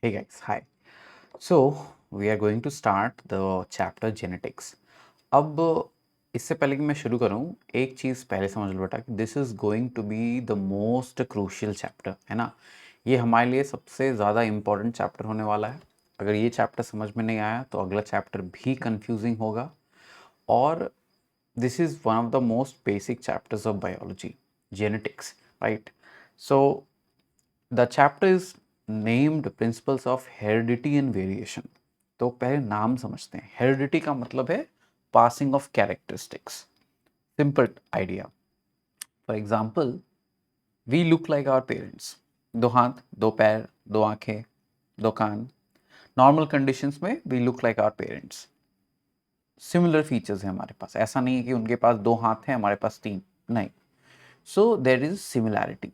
Hey guys, hi. So we are going to start the chapter genetics. अब इससे पहले कि मैं शुरू करूं, एक चीज़ पहले समझ लो बेटा कि this is going to be the most crucial chapter, है ना। ये हमारे लिए सबसे ज़्यादा इम्पोर्टेंट चैप्टर होने वाला है। अगर ये चैप्टर समझ में नहीं आया तो अगला चैप्टर भी कंफ्यूजिंग होगा। और this is one of the most basic chapters of biology, genetics, right? So the chapter is named principles of heredity and variation. तो पहले नाम समझते हैं। हेरिडिटी का मतलब है passing of characteristics. Simple idea. For example, we look like our parents. दो हाथ, दो पैर, दो आंखें, दो कान। नॉर्मल कंडीशंस में we look like our parents. Similar features हैं हमारे पास। ऐसा नहीं है कि उनके पास दो हाथ हैं, हमारे पास तीन, नहीं। सो देर इज सिमिलैरिटी।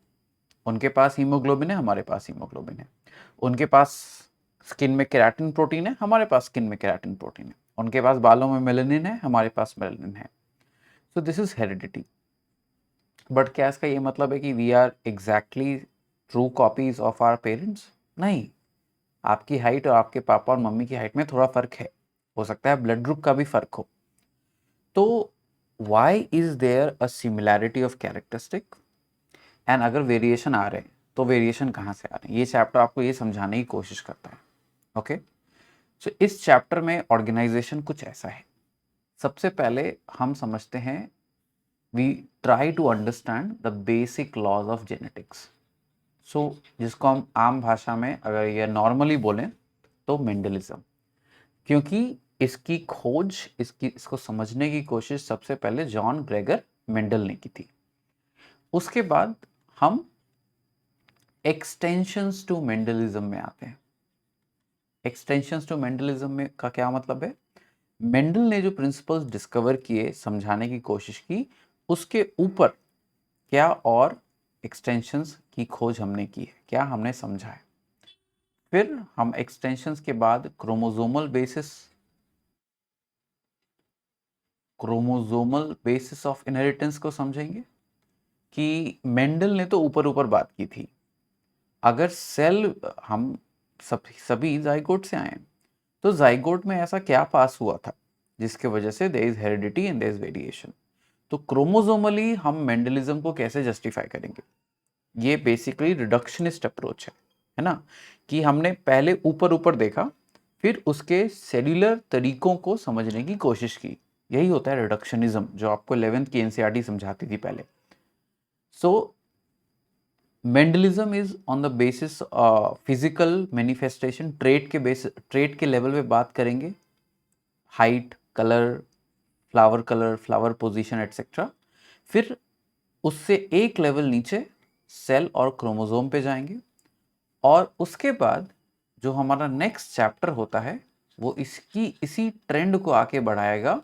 उनके पास हीमोग्लोबिन है, हमारे पास हीमोग्लोबिन है। उनके पास स्किन में केराटिन प्रोटीन है, हमारे पास स्किन में केराटिन प्रोटीन है। उनके पास बालों में मेलानिन है, हमारे पास मेलानिन है। So this is heredity. But क्या इसका ये मतलब है कि we are exactly true copies of our parents? नहीं। आपकी हाइट और आपके पापा और मम्मी की हाइट में थोड़ा फर्क है। हो सकता है ब्लड ग्रुप का भी फर्क हो। तो why is there a similarity of characteristic? And अगर वेरिएशन आ रहे हैं तो वेरिएशन कहाँ से आ रहे हैं, ये चैप्टर आपको ये समझाने की कोशिश करता है। ओके, सो इस चैप्टर में ऑर्गेनाइजेशन कुछ ऐसा है। सबसे पहले हम समझते हैं, we try to understand the basic laws of genetics. So जिसको हम आम भाषा में अगर ये नॉर्मली बोलें तो मेंडलिज्म। क्योंकि इसकी खोज, इसको समझने की कोशिश सबसे पहले जॉन ग्रेगर मेंडल ने की थी। उसके बाद हम एक्सटेंशंस टू मेंडलिज्म में आते हैं। एक्सटेंशंस टू मेंडलिज्म में का क्या मतलब है? मेंडल ने जो प्रिंसिपल्स डिस्कवर किए, समझाने की कोशिश की, उसके ऊपर क्या और एक्सटेंशंस की खोज हमने की है, क्या हमने समझा है। फिर हम एक्सटेंशंस के बाद क्रोमोजोमल बेसिस ऑफ इनहेरिटेंस को समझेंगे कि मेंडल ने तो ऊपर ऊपर बात की थी। अगर सेल हम सभी जाइगोट से आए, तो जाइगोट में ऐसा क्या पास हुआ था जिसके वजह से there is heredity and there is variation. तो क्रोमोजोमली हम मेंडलिज्म को कैसे जस्टिफाई करेंगे? ये बेसिकली रिडक्शनिस्ट अप्रोच है ना, कि हमने पहले ऊपर ऊपर देखा, फिर उसके सेल्यूलर तरीकों को समझने की कोशिश की। यही होता है रिडक्शनिज्म, जो आपको 11th की एनसीईआरटी समझाती थी पहले। So Mendelism is on the basis physical manifestation, trait के लेवल पे बात करेंगे। Height, colour, flower position etcetera. फिर उससे एक लेवल नीचे सेल और क्रोमोसोम पे जाएंगे। और उसके बाद जो हमारा नेक्स्ट चैप्टर होता है वो इसी ट्रेंड को आके बढ़ाएगा।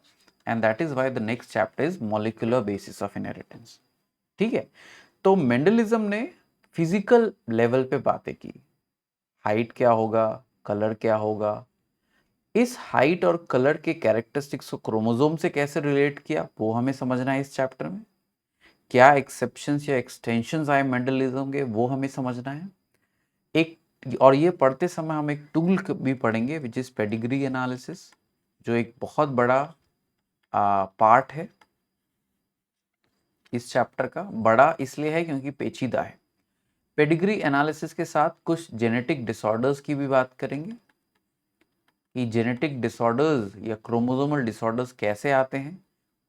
And that is why the next chapter is molecular basis of inheritance. ठीक है। तो मेंडलिज्म ने फिजिकल लेवल पे बातें की। हाइट क्या होगा, कलर क्या होगा, इस हाइट और कलर के कैरेक्टरिस्टिक्स को क्रोमोसोम से कैसे रिलेट किया, वो हमें समझना है इस चैप्टर में। क्या एक्सेप्शंस या एक्सटेंशंस आए मेंडलिज्म के, वो हमें समझना है। एक और ये पढ़ते समय हम एक टूल भी पढ़ेंगे विच इज पेडिग्री एनालिसिस, जो एक बहुत बड़ा पार्ट है इस चैप्टर का। बड़ा इसलिए है क्योंकि पेचीदा है। पेडिग्री एनालिसिस के साथ कुछ जेनेटिक डिसऑर्डर्स की भी बात करेंगे कि जेनेटिक डिसऑर्डर्स या क्रोमोसोमल डिसऑर्डर्स कैसे आते हैं,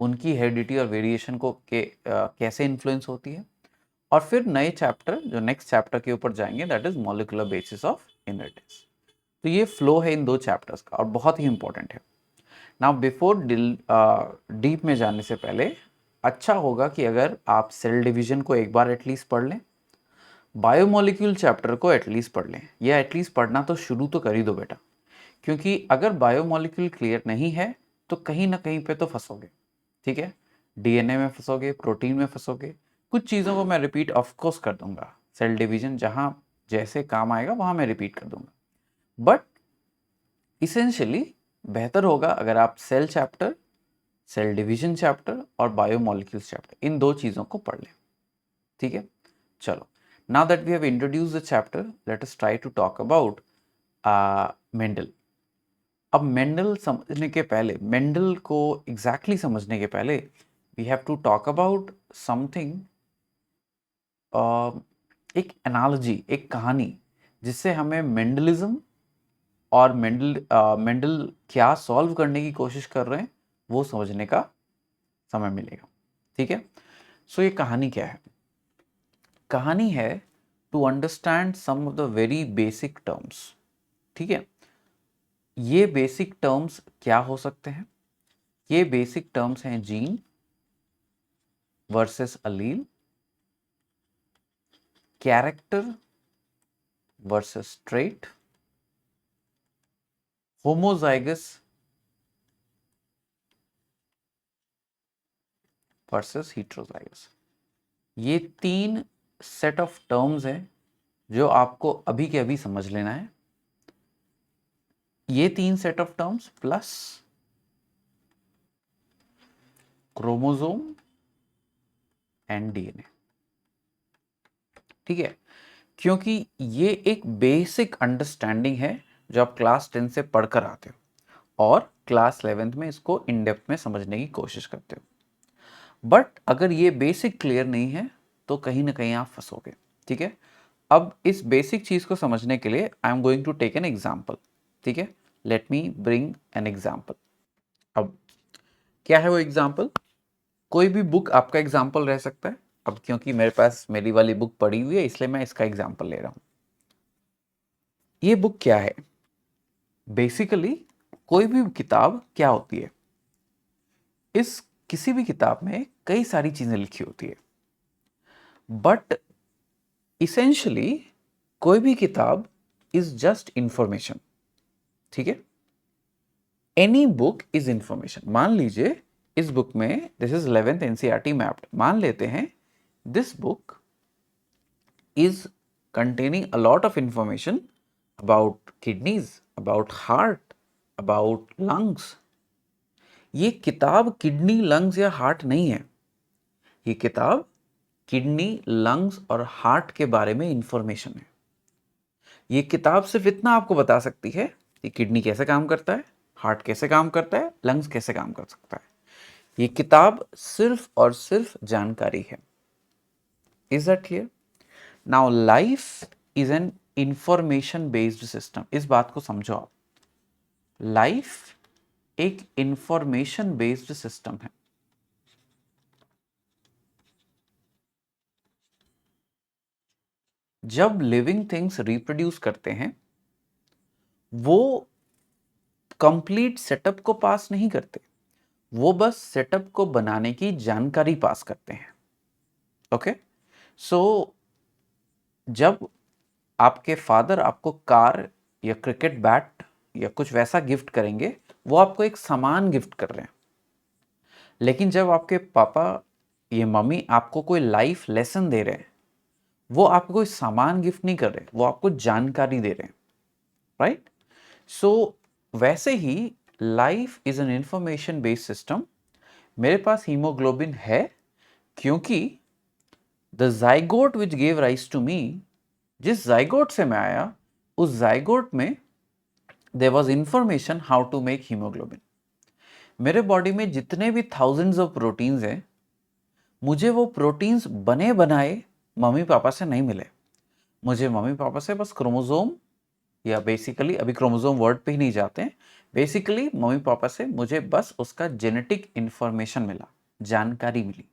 उनकी हेरिडिटी और वेरिएशन को कैसे इन्फ्लुएंस होती है। और फिर नए चैप्टर, जो नेक्स्ट चैप्टर के ऊपर जाएंगे, that is molecular basis of inheritance. तो ये फ्लो है इन दो चैप्टर्स का और बहुत ही इंपॉर्टेंट है। नाउ बिफोर डीप में जाने से पहले अच्छा होगा कि अगर आप सेल डिवीजन को एक बार एटलीस्ट पढ़ लें, बायोमोलिक्यूल चैप्टर को एटलीस्ट पढ़ लें, या एटलीस्ट पढ़ना तो शुरू तो कर ही दो बेटा। क्योंकि अगर बायोमोलिक्यूल क्लियर नहीं है तो कहीं ना कहीं पे तो फंसोगे। ठीक है, डीएनए में फंसोगे, प्रोटीन में फंसोगे। कुछ चीज़ों को मैं रिपीट ऑफ कोर्स कर दूंगा, सेल डिवीजन जहाँ जैसे काम आएगा वहाँ मैं रिपीट कर दूंगा। बट इसेंशियली बेहतर होगा अगर आप cell chapter, cell division chapter और बायोमोलिक्यूल्स चैप्टर, इन दो चीज़ों को पढ़ लें। ठीक है, चलो। Now that we have introduced the chapter, let us try to talk about Mendel. अब मेंडल समझने के पहले, मेंडल को एग्जैक्टली समझने के पहले we have to talk about something, एक एनालॉजी, एक कहानी, जिससे हमें मेंडलिज्म और मेंडल क्या सॉल्व करने की कोशिश कर रहे हैं वो समझने का समय मिलेगा। ठीक है, सो ये कहानी क्या है? कहानी है to understand some of the very basic terms. ठीक है, ये बेसिक टर्म्स क्या हो सकते हैं? ये बेसिक टर्म्स हैं gene versus allele, character versus trait, homozygous versus heterozygous. ये 3 सेट ऑफ टर्म्स हैं जो आपको अभी के अभी समझ लेना है। ये 3 set of terms plus chromosome and DNA. ठीक है, क्योंकि ये एक बेसिक अंडरस्टैंडिंग है जो आप क्लास 10 से पढ़कर आते हो और क्लास 11th में इसको इन डेप्थ में समझने की कोशिश करते हो। बट अगर ये बेसिक क्लियर नहीं है तो कहीं ना कहीं आप फंसोगे। ठीक है, अब इस बेसिक चीज को समझने के लिए I am going to take an example. ठीक है, let me bring an example. अब क्या है वो एग्जाम्पल? कोई भी बुक आपका एग्जाम्पल रह सकता है। अब क्योंकि मेरे पास मेरी वाली बुक पड़ी हुई है इसलिए मैं इसका एग्जाम्पल ले रहा हूं। ये बुक क्या है? बेसिकली कोई भी किताब क्या होती है, इस किसी भी किताब में कई सारी चीजें लिखी होती है, बट इसेंशियली कोई भी किताब इज जस्ट इंफॉर्मेशन। ठीक है, एनी बुक इज इंफॉर्मेशन। मान लीजिए इस बुक में, this is 11th NCERT mapped, मान लेते हैं this book is containing a lot of information about kidneys, about heart, about lungs. ये किताब किडनी, लंग्स या हार्ट नहीं है। ये किताब किडनी, लंग्स और हार्ट के बारे में इंफॉर्मेशन है। ये किताब सिर्फ इतना आपको बता सकती है कि किडनी कैसे काम करता है, हार्ट कैसे काम करता है, लंग्स कैसे काम कर सकता है। ये किताब सिर्फ और सिर्फ जानकारी है। Is that clear? Now life is an information based system. इस बात को समझो आप, लाइफ एक इंफॉर्मेशन बेस्ड सिस्टम है। जब लिविंग थिंग्स रिप्रोड्यूस करते हैं वो कंप्लीट सेटअप को पास नहीं करते, वो बस सेटअप को बनाने की जानकारी पास करते हैं। ओके, सो जब आपके फादर आपको कार या क्रिकेट बैट या कुछ वैसा गिफ्ट करेंगे, वो आपको एक सामान गिफ्ट कर रहे हैं। लेकिन जब आपके पापा या मम्मी आपको कोई लाइफ लेसन दे रहे हैं, वो आपको कोई सामान गिफ्ट नहीं कर रहे, वो आपको जानकारी दे रहे हैं। राइट? सो वैसे ही life is an information based system. मेरे पास हीमोग्लोबिन है क्योंकि the zygote which gave rise to me, जिस जाइगोट से मैं आया उस जाइगोट में there was information how to make haemoglobin. मेरे बॉडी में जितने भी थाउजेंड्स ऑफ प्रोटीन्स हैं, मुझे वो प्रोटीन्स बने बनाए मम्मी पापा से नहीं मिले। मुझे मम्मी पापा से बस क्रोमोसोम, या बेसिकली अभी क्रोमोसोम वर्ड पे ही नहीं जाते हैं, बेसिकली मम्मी पापा से मुझे बस उसका जेनेटिक इंफॉर्मेशन मिला, जानकारी मिली।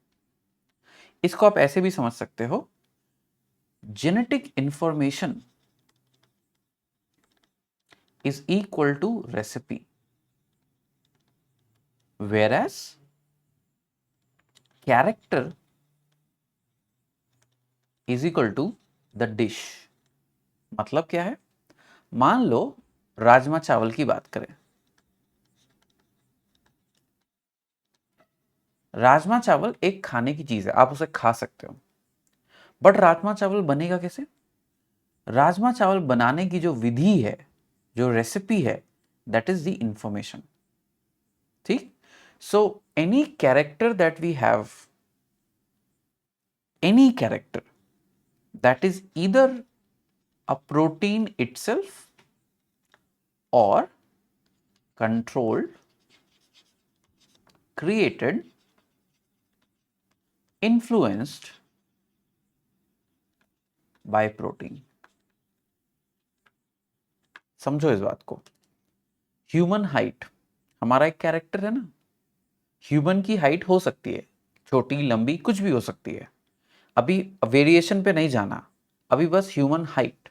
इसको आप ऐसे भी समझ सकते हो, genetic information is equal to recipe, whereas character is equal to the dish. मतलब क्या है? मान लो राजमा चावल की बात करें। राजमा चावल एक खाने की चीज है, आप उसे खा सकते हो, बट राजमा चावल बनेगा कैसे? राजमा चावल बनाने की जो विधि है, जो रेसिपी है, दैट इज द इंफॉर्मेशन। ठीक? So any character that we have, any character that is either a protein itself और controlled, created, influenced by protein. समझो इस बात को। ह्यूमन हाइट हमारा एक कैरेक्टर है ना। ह्यूमन की हाइट हो सकती है छोटी, लंबी, कुछ भी हो सकती है। अभी वेरिएशन पे नहीं जाना, अभी बस ह्यूमन हाइट,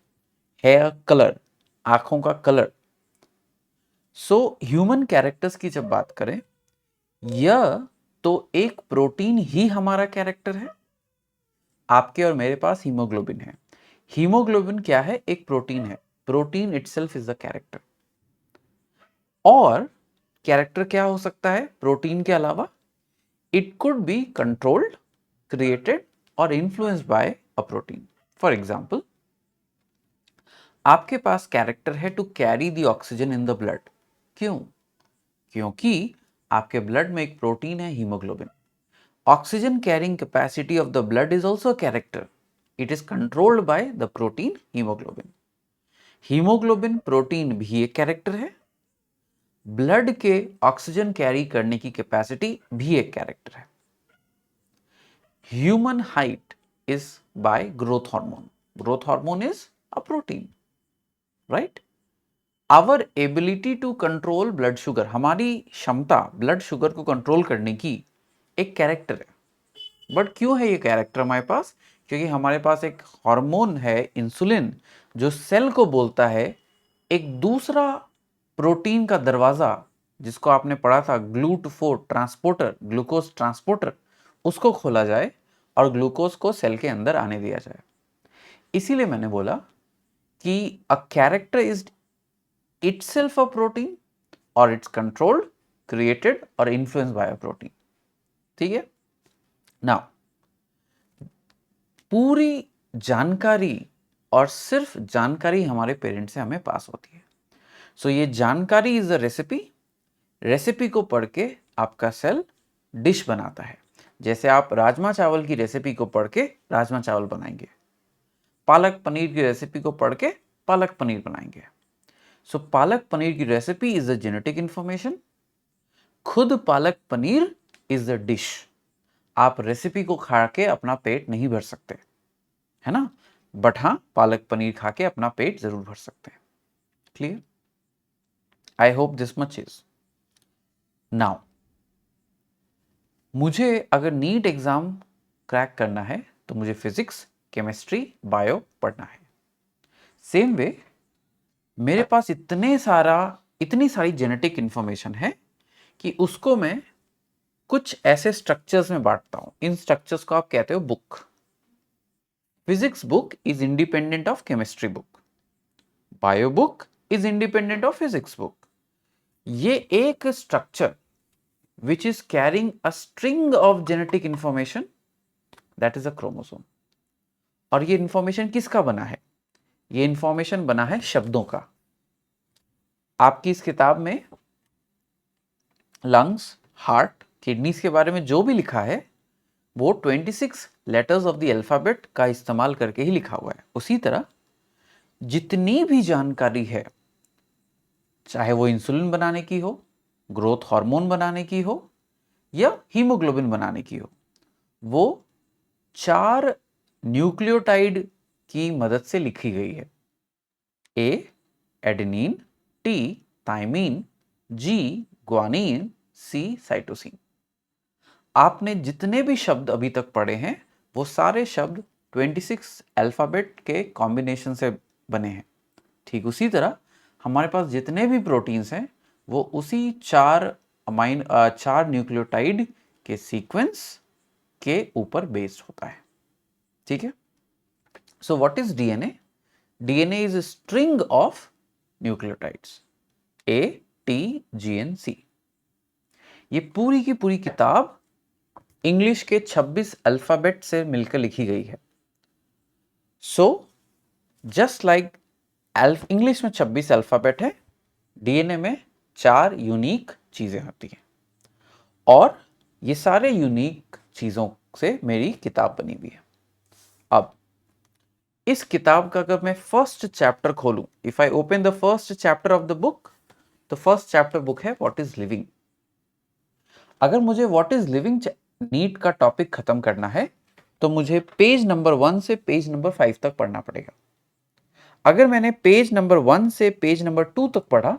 हेयर कलर, आंखों का कलर। सो ह्यूमन कैरेक्टर्स की जब बात करें, यह तो एक प्रोटीन ही हमारा कैरेक्टर है। आपके और मेरे पास हीमोग्लोबिन है। हीमोग्लोबिन क्या है? एक प्रोटीन है। Protein itself is the character. और कैरेक्टर क्या हो सकता है प्रोटीन के अलावा? It could be controlled, created और influenced by a protein. For example, आपके पास कैरेक्टर है to carry the oxygen in the blood. क्यों? क्योंकि आपके ब्लड में एक प्रोटीन है haemoglobin. Oxygen carrying capacity of the blood is also character. It is controlled by the protein haemoglobin. Haemoglobin protein भी एक कैरेक्टर है। ब्लड के ऑक्सीजन कैरी करने की कैपेसिटी भी एक कैरेक्टर है। Human height is by growth hormone. Growth hormone is a protein, right? Our ability to control blood sugar, हमारी क्षमता ब्लड शुगर को कंट्रोल करने की एक कैरेक्टर है। बट क्यों है ये कैरेक्टर हमारे पास? क्योंकि हमारे पास एक हार्मोन है इंसुलिन, जो सेल को बोलता है एक दूसरा प्रोटीन का दरवाजा, जिसको आपने पढ़ा था ग्लूट4 ट्रांसपोर्टर, ग्लूकोज ट्रांसपोर्टर, उसको खोला जाए और ग्लूकोज को सेल के अंदर आने दिया जाए। इसीलिए मैंने बोला कि अ character is itself a protein or it's controlled, created or influenced by a protein. ठीक है? Now, पूरी जानकारी और सिर्फ जानकारी हमारे पेरेंट्स से हमें पास होती है। सो ये जानकारी इज अ रेसिपी। रेसिपी को पढ़ के आपका सेल डिश बनाता है। जैसे आप राजमा चावल की रेसिपी को पढ़ के राजमा चावल बनाएंगे, पालक पनीर की रेसिपी को पढ़ के पालक पनीर बनाएंगे। सो पालक पनीर की recipe is the genetic information. खुद palak paneer is the dish. आप रेसिपी को खा के अपना पेट नहीं भर सकते, है ना? बट हाँ, पालक पनीर खा के अपना पेट जरूर भर सकते हैं। Clear? I hope this much is. Now, मुझे अगर नीट एग्जाम क्रैक करना है तो मुझे फिजिक्स, केमिस्ट्री, बायो पढ़ना है। सेम वे मेरे पास इतनी सारी जेनेटिक इंफॉर्मेशन है कि उसको मैं कुछ ऐसे स्ट्रक्चर्स में बांटता हूं। इन स्ट्रक्चर्स को आप कहते हो book. Physics book is independent of chemistry book. Bio book is independent of physics book. ये एक structure which is carrying a string of genetic information, that is a chromosome. और ये इंफॉर्मेशन किसका बना है? ये इंफॉर्मेशन बना है शब्दों का। आपकी इस किताब में लंग्स, हार्ट, किडनीज के बारे में जो भी लिखा है वो 26 लेटर्स ऑफ द अल्फाबेट का इस्तेमाल करके ही लिखा हुआ है। उसी तरह जितनी भी जानकारी है, चाहे वो इंसुलिन बनाने की हो, ग्रोथ हार्मोन बनाने की हो या हीमोग्लोबिन बनाने की हो, वो 4 न्यूक्लियोटाइड की मदद से लिखी गई है। ए एडेनिन, टी थाइमिन, जी ग्वानिन, सी साइटोसिन। आपने जितने भी शब्द अभी तक पढ़े हैं वो सारे शब्द 26 अल्फाबेट के कॉम्बिनेशन से बने हैं। ठीक उसी तरह हमारे पास जितने भी प्रोटीन्स हैं वो उसी 4 न्यूक्लियोटाइड के सीक्वेंस के ऊपर बेस्ड होता है। ठीक है? So what is DNA? DNA is a string of nucleotides A, T, G and, C. ये पूरी की पूरी किताब इंग्लिश के 26 अल्फाबेट से मिलकर लिखी गई है। सो जस्ट लाइक इंग्लिश में 26 अल्फाबेट है, डीएनए में 4 यूनिक चीजें होती हैं। और ये सारे यूनिक चीजों से मेरी किताब बनी हुई है। अब इस किताब का अगर मैं फर्स्ट चैप्टर खोलूं, if I open the first chapter of the book, तो फर्स्ट चैप्टर बुक है व्हाट इज लिविंग। अगर मुझे व्हाट इज लिविंग नीट का टॉपिक खत्म करना है तो मुझे पेज नंबर 1 से पेज नंबर 5 तक पढ़ना पड़ेगा। अगर मैंने पेज नंबर 1 से पेज नंबर 2 तक पढ़ा,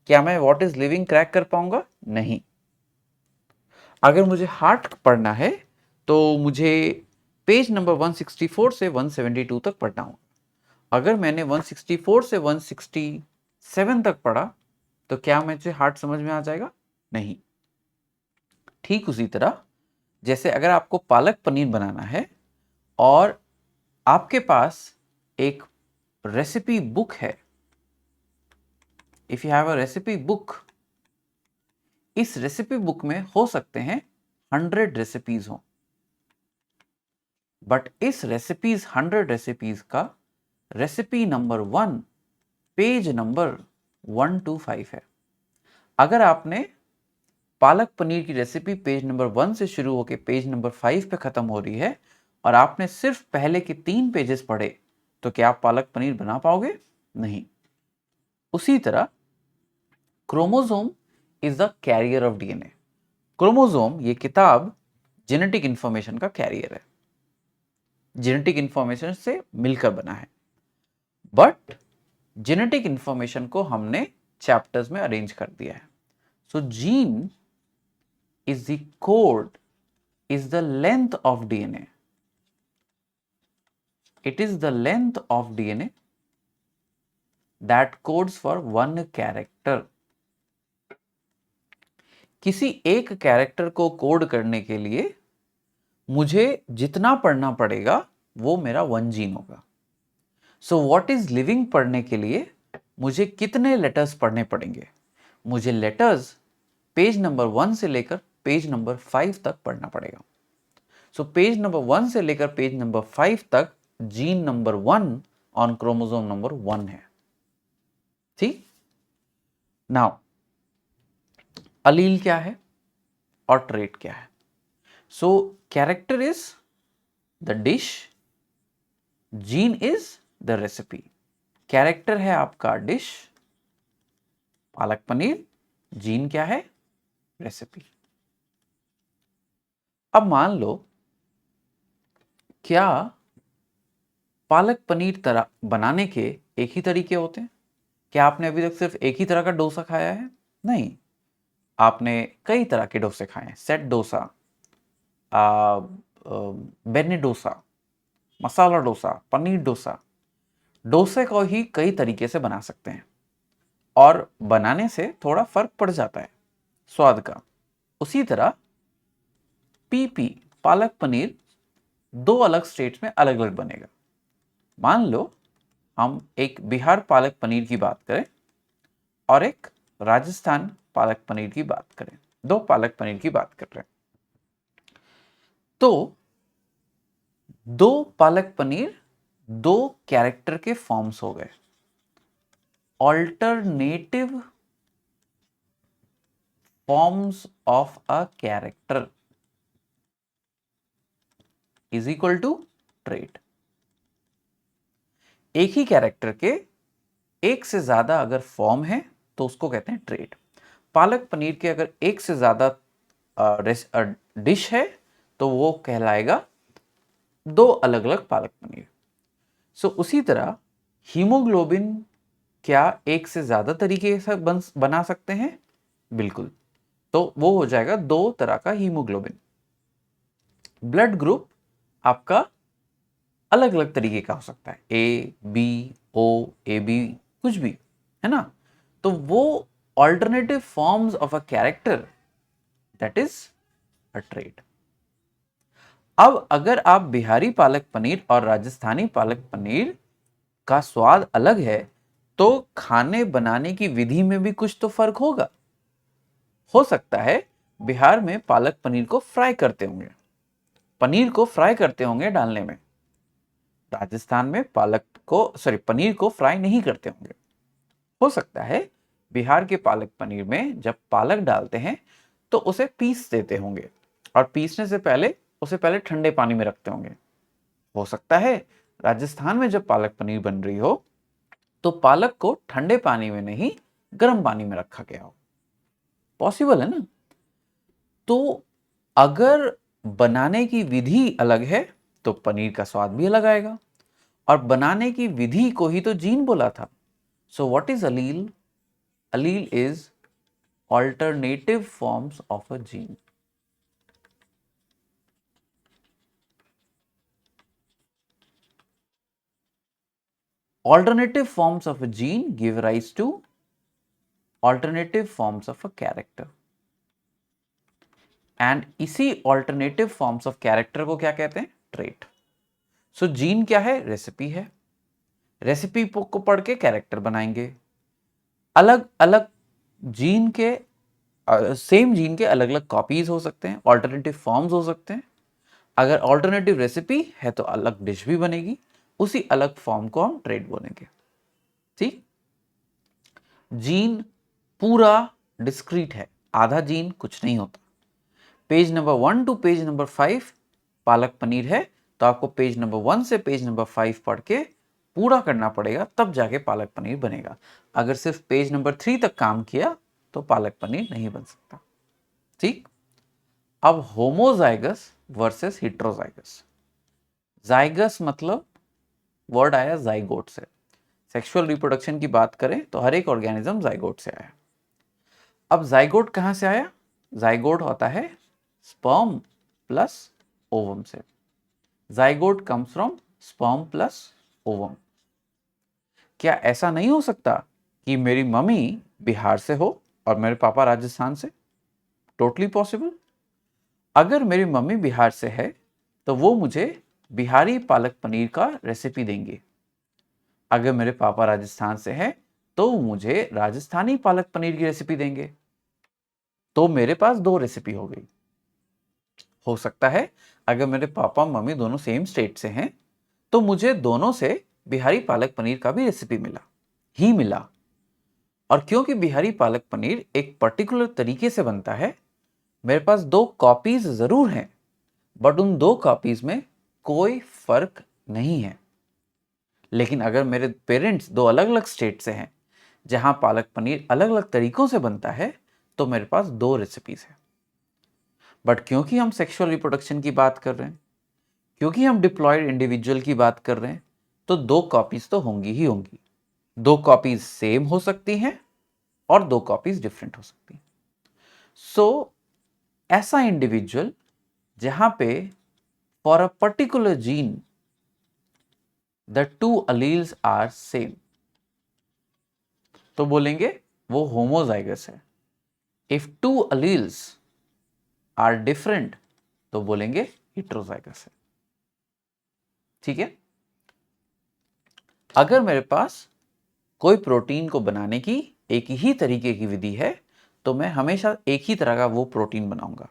क्या मैं व्हाट इज लिविंग क्रैक कर पाऊंगा? नहीं। अगर मुझे हार्ट पढ़ना है तो मुझे पेज नंबर 164 से 172 तक पढ़ना होगा। अगर मैंने 164 से 167 तक पढ़ा तो क्या मुझे हार्ट समझ में आ जाएगा? नहीं। ठीक उसी तरह जैसे अगर आपको पालक पनीर बनाना है और आपके पास एक रेसिपी बुक है, if you have a recipe book, इस रेसिपी बुक में हो सकते हैं 100 रेसिपीज हो, बट इस 100 रेसिपीज का recipe number 1 page number 1 to 5 है। अगर आपने पालक पनीर की रेसिपी पेज नंबर 1 से शुरू होकर पेज नंबर 5 पे खत्म हो रही है और आपने सिर्फ पहले के 3 पेजेस पढ़े, तो क्या आप पालक पनीर बना पाओगे? नहीं। उसी तरह chromosome is the carrier of DNA. Chromosome, ये किताब जेनेटिक इंफॉर्मेशन का कैरियर है, जेनेटिक इंफॉर्मेशन से मिलकर बना है, बट जेनेटिक इंफॉर्मेशन को हमने चैप्टर्स में अरेंज कर दिया है। सो gene is the code, is the length of DNA. It is the length of DNA that codes for one character. किसी एक कैरेक्टर को कोड करने के लिए मुझे जितना पढ़ना पड़ेगा वो मेरा 1 जीन होगा। सो व्हाट इज लिविंग पढ़ने के लिए मुझे कितने लेटर्स पढ़ने पड़ेंगे? मुझे लेटर्स पेज नंबर 1 से लेकर पेज नंबर 5 तक पढ़ना पड़ेगा। सो पेज नंबर 1 से लेकर पेज नंबर 5 तक gene number 1 on chromosome number 1 है। ठीक, नाउ अलील क्या है और ट्रेट क्या है? So character is the dish, gene is the recipe. Character है आपका डिश, पालक पनीर, जीन क्या है? रेसिपी। अब मान लो, क्या पालक पनीर तरह बनाने के एक ही तरीके होते हैं? क्या आपने अभी तक सिर्फ एक ही तरह का डोसा खाया है? नहीं, आपने कई तरह के डोसे खाए हैं। सेट डोसा, बेने डोसा, मसाला डोसा, पनीर डोसा। डोसे को ही कई तरीके से बना सकते हैं और बनाने से थोड़ा फर्क पड़ जाता है स्वाद का। उसी तरह पीपी, पालक पनीर, 2 अलग स्टेट्स में अलग अलग बनेगा। मान लो हम एक बिहार पालक पनीर की बात करें और एक राजस्थान पालक पनीर की बात करें, 2 पालक पनीर की बात कर रहे हैं, तो 2 पालक पनीर 2 कैरेक्टर के फॉर्म्स हो गए। Alternative forms of a character is equal to trait. एक ही कैरेक्टर के एक से ज्यादा अगर फॉर्म है तो उसको कहते हैं ट्रेट। पालक पनीर के अगर एक से ज्यादा डिश है तो वो कहलाएगा 2 अलग अलग पालक पनीर। सो उसी तरह हीमोग्लोबिन क्या एक से ज्यादा तरीके से बना सकते हैं? बिल्कुल, तो वो हो जाएगा 2 तरह का हीमोग्लोबिन। ब्लड ग्रुप आपका अलग अलग तरीके का हो सकता है, A B O A B, कुछ भी, है ना? तो वो alternative forms of a character, that is a trait. अब अगर आप बिहारी पालक पनीर और राजस्थानी पालक पनीर का स्वाद अलग है तो खाने बनाने की विधि में भी कुछ तो फर्क होगा। हो सकता है बिहार में पालक पनीर को फ्राई करते होंगे, पनीर को फ्राई करते होंगे डालने में। राजस्थान में पनीर को फ्राई नहीं करते होंगे। हो सकता है बिहार के पालक पनीर में जब पालक डालते हैं तो उसे पीस देते होंगे और पीसने से पहले उसे पहले ठंडे पानी में रखते होंगे। हो सकता है राजस्थान में जब पालक पनीर बन रही हो तो पालक को ठंडे पानी में नहीं, गर्म पानी में रखा गया हो। पॉसिबल है ना। तो अगर बनाने की विधि अलग है तो पनीर का स्वाद भी अलग आएगा, और बनाने की विधि को ही तो जीन बोला था। So what is allele? Allele is alternative forms of a gene. Alternative forms of a gene give rise to alternative forms of a character. And इसी alternative forms of character को क्या कहते हैं? Trait. So gene क्या है? Recipe है। Recipe को पढ़ के कैरेक्टर बनाएंगे। अलग अलग जीन के सेम जीन के अलग अलग कॉपीज हो सकते हैं, ऑल्टरनेटिव फॉर्म्स हो सकते हैं। अगर ऑल्टरनेटिव रेसिपी है तो अलग डिश भी बनेगी, उसी अलग फॉर्म को हम ट्रेट बोलेंगे। ठीक। जीन पूरा डिस्क्रीट है, आधा जीन कुछ नहीं होता। Page number 1 to page number 5 palak paneer है, तो आपको पेज नंबर 1 से पेज नंबर 5 पढ़ के पूरा करना पड़ेगा, तब जाके पालक पनीर बनेगा। अगर सिर्फ पेज नंबर 3 तक काम किया तो पालक पनीर नहीं बन सकता। ठीक। अब होमोजाइगस वर्सेस हिट्रोजाइगस। जाइगस मतलब वर्ड आया जाइगोट से। सेक्सुअल रिप्रोडक्शन की बात करें तो हर एक ऑर्गेनिज्म जाइगोट से आया। अब जाइगोट कहां से आया? जाइगोट होता है स्पर्म प्लस ओवम से। Zygote comes from sperm plus ovum. क्या ऐसा नहीं हो सकता कि मेरी मम्मी बिहार से हो और मेरे पापा राजस्थान से? Totally possible. अगर मेरी मम्मी बिहार से है तो वो मुझे बिहारी पालक पनीर का रेसिपी देंगे। अगर मेरे पापा राजस्थान से हैं तो मुझे राजस्थानी पालक पनीर की रेसिपी देंगे। तो मेरे पास 2 रेसिपी हो गई। हो सकता है अगर मेरे पापा मम्मी दोनों सेम स्टेट से हैं तो मुझे दोनों से बिहारी पालक पनीर का भी रेसिपी मिला। और क्योंकि बिहारी पालक पनीर एक पर्टिकुलर तरीके से बनता है, मेरे पास 2 कॉपीज जरूर हैं, बट उन 2 कॉपीज में कोई फर्क नहीं है। लेकिन अगर मेरे पेरेंट्स 2 अलग अलग स्टेट से हैं जहां पालक पनीर अलग अलग तरीकों से बनता है, तो मेरे पास 2 रेसिपीज हैं। बट क्योंकि हम सेक्सुअल रिप्रोडक्शन की बात कर रहे हैं, क्योंकि हम डिप्लॉयड इंडिविजुअल की बात कर रहे हैं, तो 2 कॉपीज तो होंगी ही होंगी। 2 कॉपीज सेम हो सकती हैं और 2 कॉपीज डिफरेंट हो सकती हैं। सो ऐसा इंडिविजुअल जहां पे for a particular gene the 2 alleles are same, तो बोलेंगे वो होमोजाइगस है। इफ 2 अलील्स आर डिफरेंट तो बोलेंगे हिट्रोजाइगस है। ठीक है। अगर मेरे पास कोई प्रोटीन को बनाने की एक ही तरीके की विधि है तो मैं हमेशा एक ही तरह का वो प्रोटीन बनाऊंगा।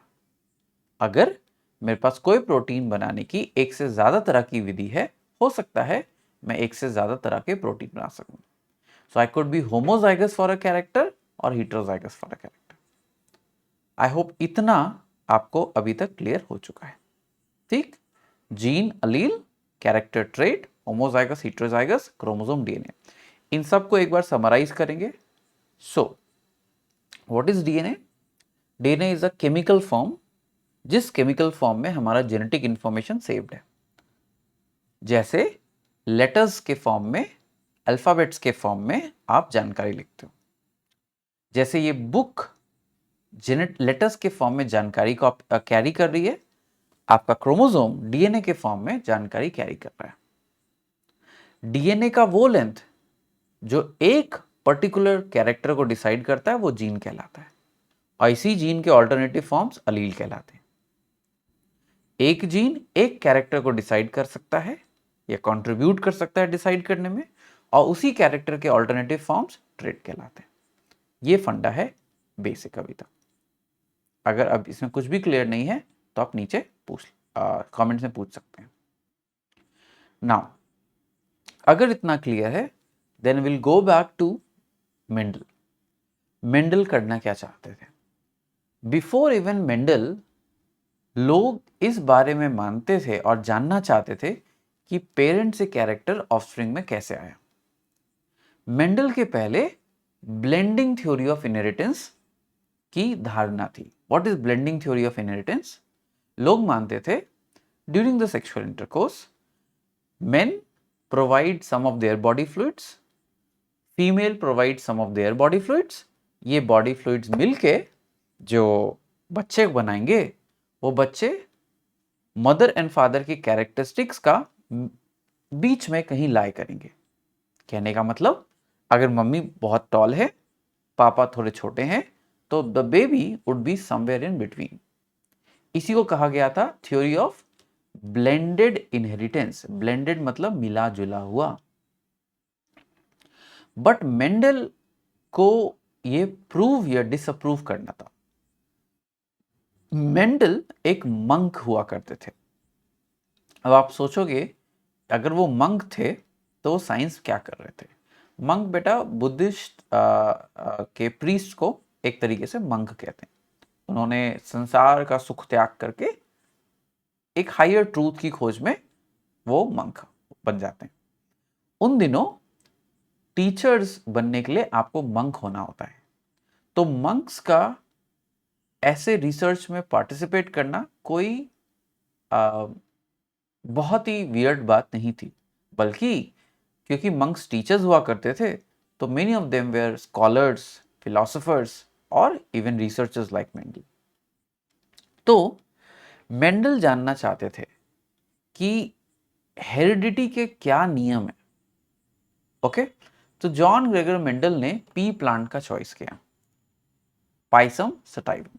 अगर मेरे पास कोई प्रोटीन बनाने की एक से ज्यादा तरह की विधि है, हो सकता है मैं एक से ज्यादा तरह के प्रोटीन बना सकूं। So I could be homozygous for a character और heterozygous for a character. I hope इतना आपको अभी तक क्लियर हो चुका है। ठीक। Gene, allele, character trait, homozygous, heterozygous, chromosome, DNA, इन सब को एक बार समराइज करेंगे। So what is DNA? DNA is a chemical form, जिस केमिकल फॉर्म में हमारा जेनेटिक इंफॉर्मेशन सेव्ड है। जैसे लेटर्स के फॉर्म में, अल्फाबेट्स के फॉर्म में आप जानकारी लिखते हो। जैसे ये बुक लेटर्स के फॉर्म में जानकारी को कैरी कर रही है, आपका क्रोमोसोम डीएनए के फॉर्म में जानकारी कैरी कर रहा है। डीएनए का वो लेंथ जो एक पर्टिकुलर कैरेक्टर को डिसाइड करता है वो जीन कहलाता है, और इसी जीन के ऑल्टरनेटिव फॉर्म्स अलील कहलाते हैं। एक जीन एक कैरेक्टर को डिसाइड कर सकता है या कंट्रीब्यूट कर सकता है डिसाइड करने में, और उसी कैरेक्टर के ऑल्टरनेटिव फॉर्म्स ट्रेट कहलाते हैं। ये फंडा है बेसिक अभी तक। अगर अब इसमें कुछ भी क्लियर नहीं है तो आप नीचे कमेंट्स में पूछ सकते हैं। नाउ अगर इतना क्लियर है, then will go back to Mendel. Mendel करना क्या चाहते थे? बिफोर इवन मेंडल, लोग इस बारे में मानते थे और जानना चाहते थे कि पेरेंट से कैरेक्टर ऑफस्प्रिंग में कैसे आया। मेंडल के पहले ब्लेंडिंग थ्योरी ऑफ इनहेरिटेंस की धारणा थी। What is blending theory of inheritance? लोग मानते थे during the sexual intercourse men provide some of their body fluids, female provide some of their body fluids, ये बॉडी फ्लूइड्स मिलके जो बच्चे बनाएंगे वो बच्चे मदर एंड फादर की कैरेक्टरिस्टिक्स का बीच में कहीं लाई करेंगे। कहने का मतलब अगर मम्मी बहुत टॉल है, पापा थोड़े छोटे हैं, तो the baby would be somewhere in between. इसी को कहा गया था theory of blended inheritance. Blended मतलब मिला जुला हुआ। बट मेंडल को ये प्रूव या डिसअप्रूव करना था। मेंडल एक मंक हुआ करते थे। अब आप सोचोगे अगर वो मंक थे तो वो साइंस क्या कर रहे थे? मंक बेटा बुद्धिस्ट के प्रीस्ट को एक तरीके से मंक कहते हैं। उन्होंने संसार का सुख त्याग करके एक हायर ट्रूथ की खोज में वो मंक बन जाते हैं। उन दिनों टीचर्स बनने के लिए आपको मंक होना होता है। तो मंक्स का ऐसे रिसर्च में पार्टिसिपेट करना कोई बहुत ही वियर्ड बात नहीं थी, बल्कि क्योंकि मंक्स टीचर्स हुआ करते थे तो many of them were scholars, philosophers और इवन रिसर्चर्स लाइक मेंडल। तो मेंडल जानना चाहते थे कि हेरिडिटी के क्या नियम है। ओके, तो जॉन ग्रेगर मेंडल ने पी प्लांट का चॉइस किया, पाइसम सटाइवम।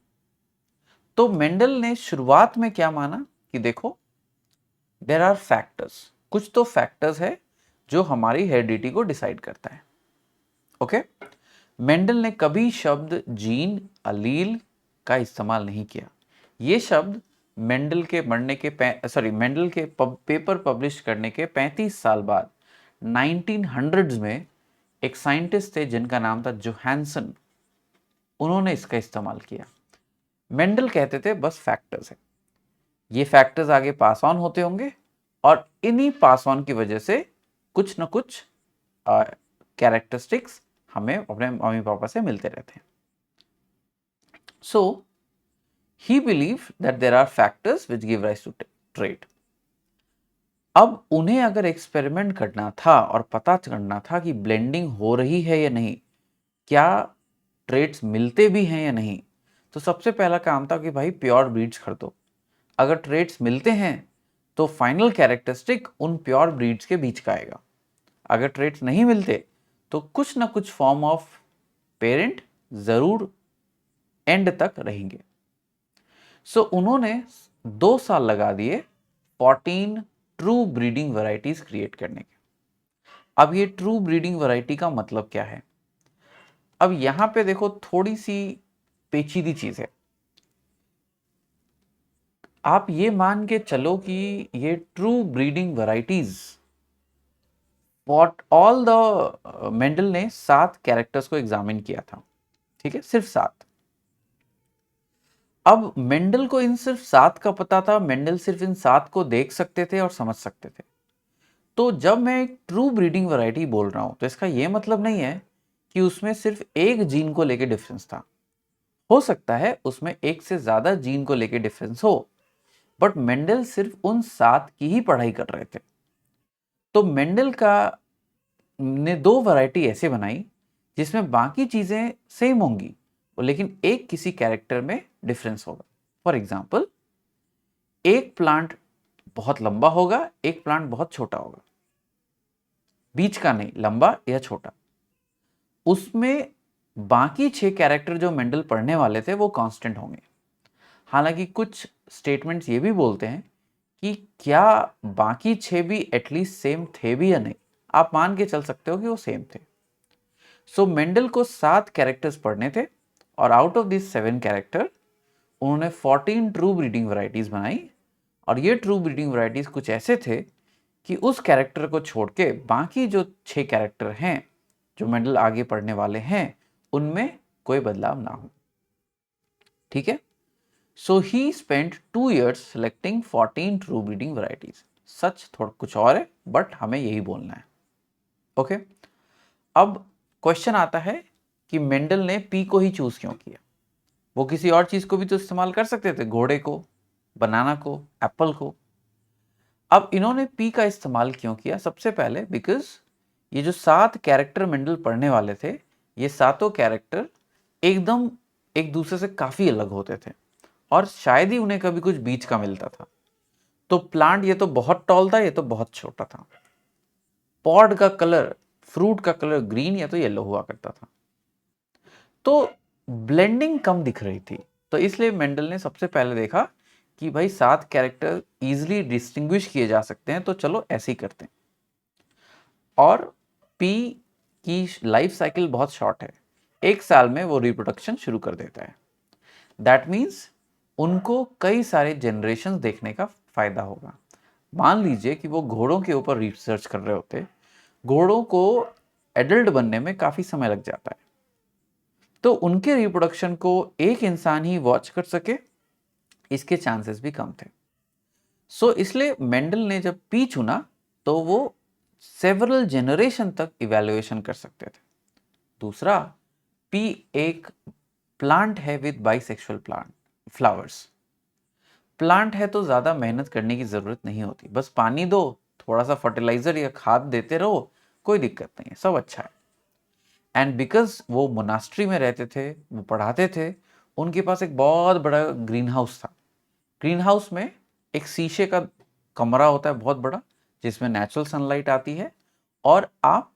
तो मेंडल ने शुरुआत में क्या माना कि देखो देयर आर फैक्टर्स, कुछ तो फैक्टर्स है जो हमारी हेरिडिटी को डिसाइड करता है। ओके, मेंडल ने कभी शब्द जीन, अलील का इस्तेमाल नहीं किया। ये शब्द मेंडल के मरने के मेंडल के पेपर पब्लिश करने के 35 साल बाद 1900s में एक साइंटिस्ट थे जिनका नाम था जोहानसन, उन्होंने इसका इस्तेमाल किया। मेंडल कहते थे बस फैक्टर्स है, ये फैक्टर्स आगे पास ऑन होते होंगे और इन्हीं पास ऑन की वजह से कुछ ना कुछ कैरेक्टरिस्टिक्स हमें अपने मम्मी पापा से मिलते रहते हैं। So he believe that there are factors which give rise to trait. अब उन्हें अगर एक्सपेरिमेंट करना था और पता करना था कि ब्लेंडिंग हो रही है या नहीं, क्या ट्रेट्स मिलते भी हैं या नहीं, तो सबसे पहला काम था कि भाई प्योर ब्रीड्स खरीदो। अगर ट्रेट्स मिलते हैं तो फाइनल कैरेक्टरिस्टिक उन प्योर ब्रीड्स के बीच का आएगा। अगर ट्रेट्स नहीं मिलते तो कुछ ना कुछ फॉर्म ऑफ पेरेंट जरूर एंड तक रहेंगे। सो उन्होंने 2 साल लगा दिए 14 ट्रू ब्रीडिंग वैरायटीज क्रिएट करने के। अब ये ट्रू ब्रीडिंग वैरायटी का मतलब क्या है? अब यहां पे देखो थोड़ी सी पेचीदी चीज है। आप ये मान के चलो कि ये true breeding varieties what all the Mendel ने 7 कैरेक्टर्स को एग्जामिन किया था, ठीक है, सिर्फ 7। अब मेंडल को इन सिर्फ 7 का पता था, मेंडल सिर्फ इन 7 को देख सकते थे और समझ सकते थे। तो जब मैं एक ट्रू ब्रीडिंग वैरायटी बोल रहा हूं तो इसका यह मतलब नहीं है कि उसमें सिर्फ एक जीन को लेके डिफरेंस था। हो सकता है उसमें एक से ज्यादा जीन को लेके डिफरेंस हो, बट मेंडल सिर्फ उन 7 की ही पढ़ाई कर रहे थे। तो मेंडल का ने 2 वैरायटी ऐसे बनाई जिसमें बाकी चीजें सेम होंगी लेकिन एक किसी कैरेक्टर में डिफरेंस होगा। फॉर एग्जाम्पल, एक प्लांट बहुत लंबा होगा, एक प्लांट बहुत छोटा होगा, बीच का नहीं, लंबा या छोटा। उसमें बाकी 6 कैरेक्टर जो मेंडल पढ़ने वाले थे वो कांस्टेंट होंगे। हालांकि कुछ स्टेटमेंट्स ये भी बोलते हैं कि क्या बाकी 6 भी एटलीस्ट सेम थे भी या नहीं, आप मान के चल सकते हो कि वो सेम थे। सो मेंडल को 7 कैरेक्टर्स पढ़ने थे और आउट ऑफ दिस 7 कैरेक्टर उन्होंने 14 ट्रू ब्रीडिंग वैरायटीज बनाई। और ये ट्रू ब्रीडिंग वैरायटीज कुछ ऐसे थे कि उस कैरेक्टर को छोड़ के बाकी जो 6 कैरेक्टर हैं जो मेंडल आगे पढ़ने वाले हैं उनमें कोई बदलाव ना हो, ठीक है। So he spent 2 years selecting 14 true breeding varieties. सच थोड़ा कुछ और है बट हमें यही बोलना है, ओके। अब क्वेश्चन आता है कि मेंडल ने पी को ही चूज क्यों किया। वो किसी और चीज को भी तो इस्तेमाल कर सकते थे, घोड़े को, बनाना को, एप्पल को। अब इन्होंने पी का इस्तेमाल क्यों किया? सबसे पहले बिकॉज ये जो 7 कैरेक्टर मेंडल पढ़ने वाले थे, ये सातों कैरेक्टर एकदम एक दूसरे से काफी अलग होते थे और शायद ही उन्हें कभी कुछ बीच का मिलता था। तो प्लांट ये तो बहुत टॉल था, ये तो बहुत छोटा था। पॉड का कलर, फ्रूट का कलर ग्रीन या तो येलो हुआ करता था। तो ब्लेंडिंग कम दिख रही थी। तो इसलिए मेंडल ने सबसे पहले देखा कि भाई 7 कैरेक्टर इजीली डिस्टिंग्विश किए जा सकते हैं, तो चलो ऐसे ही करते हैं। और पी की लाइफ साइकिल बहुत शॉर्ट है, 1 साल में वो रिप्रोडक्शन शुरू कर देता है। दैट मीन्स उनको कई सारे जनरेशन देखने का फायदा होगा। मान लीजिए कि वो घोड़ों के ऊपर रिसर्च कर रहे होते, घोड़ों को एडल्ट बनने में काफी समय लग जाता है, तो उनके रिप्रोडक्शन को एक इंसान ही वॉच कर सके, इसके चांसेस भी कम थे। सो इसलिए मेंडल ने जब पी चुना तो वो सेवरल जनरेशन तक इवैल्यूएशन कर सकते थे। दूसरा, पी एक प्लांट है with bisexual plant flowers. Plant है तो ज्यादा मेहनत करने की जरूरत नहीं होती, बस पानी दो, थोड़ा सा फर्टिलाइजर या खाद देते रहो, कोई दिक्कत नहीं है, सब अच्छा है। एंड बिकॉज वो मोनास्ट्री में रहते थे, वो पढ़ाते थे, उनके पास एक बहुत बड़ा ग्रीन हाउस था। ग्रीन हाउस में एक शीशे का कमरा होता है बहुत बड़ा, जिसमें नेचुरल सनलाइट आती है और आप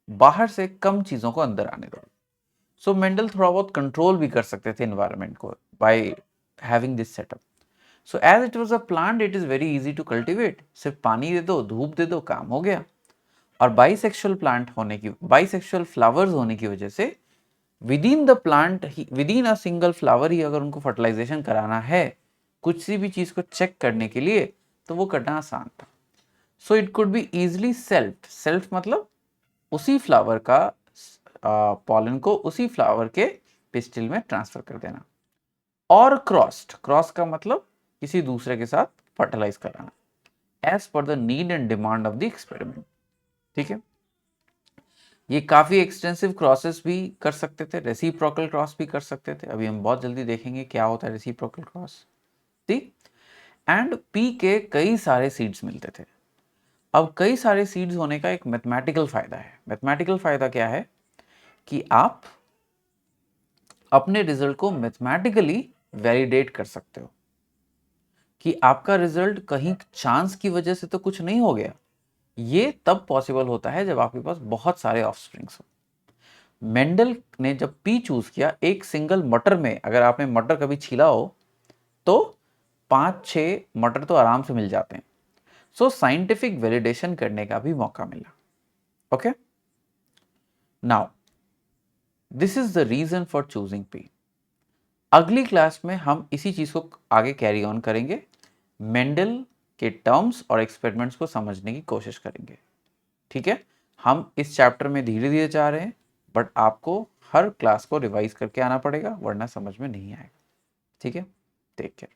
बाहर से कम चीजों को अंदर आने दो। सो मेंडल थोड़ा बहुत कंट्रोल भी कर सकते थे एनवायरनमेंट को by having this setup. So as it was a plant, it is very easy to cultivate. सिर्फ पानी दे दो, धूप दे दो, काम हो गया। और बाइसेक्सुअल प्लांट होने की, बाइसेक्सुअल फ्लावर्स होने की वजह से within the plant, within a single flower ही अगर उनको फर्टिलाइजेशन कराना है, कुछ सी भी चीज को चेक करने के लिए, तो वो करना आसान था। So it could be easily self, self मतलब उसी फ्लावर का पॉलन को उसी फ्लावर के पिस्टिल में ट्रांसफर कर देना। और क्रॉस्ड, क्रॉस का मतलब किसी दूसरे के साथ फर्टिलाइज कराना, as per the need and demand of the experiment. ठीक है, ये काफी एक्सटेंसिव क्रॉसेस भी कर सकते थे, रेसिप्रोकल क्रॉस भी कर सकते थे। अभी हम बहुत जल्दी देखेंगे क्या होता है रेसिप्रोकल क्रॉस। ठीक, एंड पी के कई सारे सीड्स मिलते थे। अब कई सारे सीड्स होने का एक मैथमेटिकल फायदा है। मैथमेटिकल फायदा क्या है कि आप अपने रिजल्ट को मैथमेटिकली वैलिडेट कर सकते हो कि आपका रिजल्ट कहीं चांस की वजह से तो कुछ नहीं हो गया। ये तब पॉसिबल होता है जब आपके पास बहुत सारे ऑफस्प्रिंग्स हो। मेंडल ने जब पी चूज किया, एक सिंगल मटर में, अगर आपने मटर कभी छीला हो तो 5-6 मटर तो आराम से मिल जाते हैं। सो साइंटिफिक वैलिडेशन करने का भी मौका मिला। Okay, now this is the reason for choosing pea. अगली क्लास में हम इसी चीज को आगे कैरी ऑन करेंगे, मेंडल के टर्म्स और एक्सपेरिमेंट्स को समझने की कोशिश करेंगे। ठीक है, हम इस चैप्टर में धीरे धीरे जा रहे हैं, बट आपको हर क्लास को रिवाइज करके आना पड़ेगा, वरना समझ में नहीं आएगा। ठीक है, टेक केयर।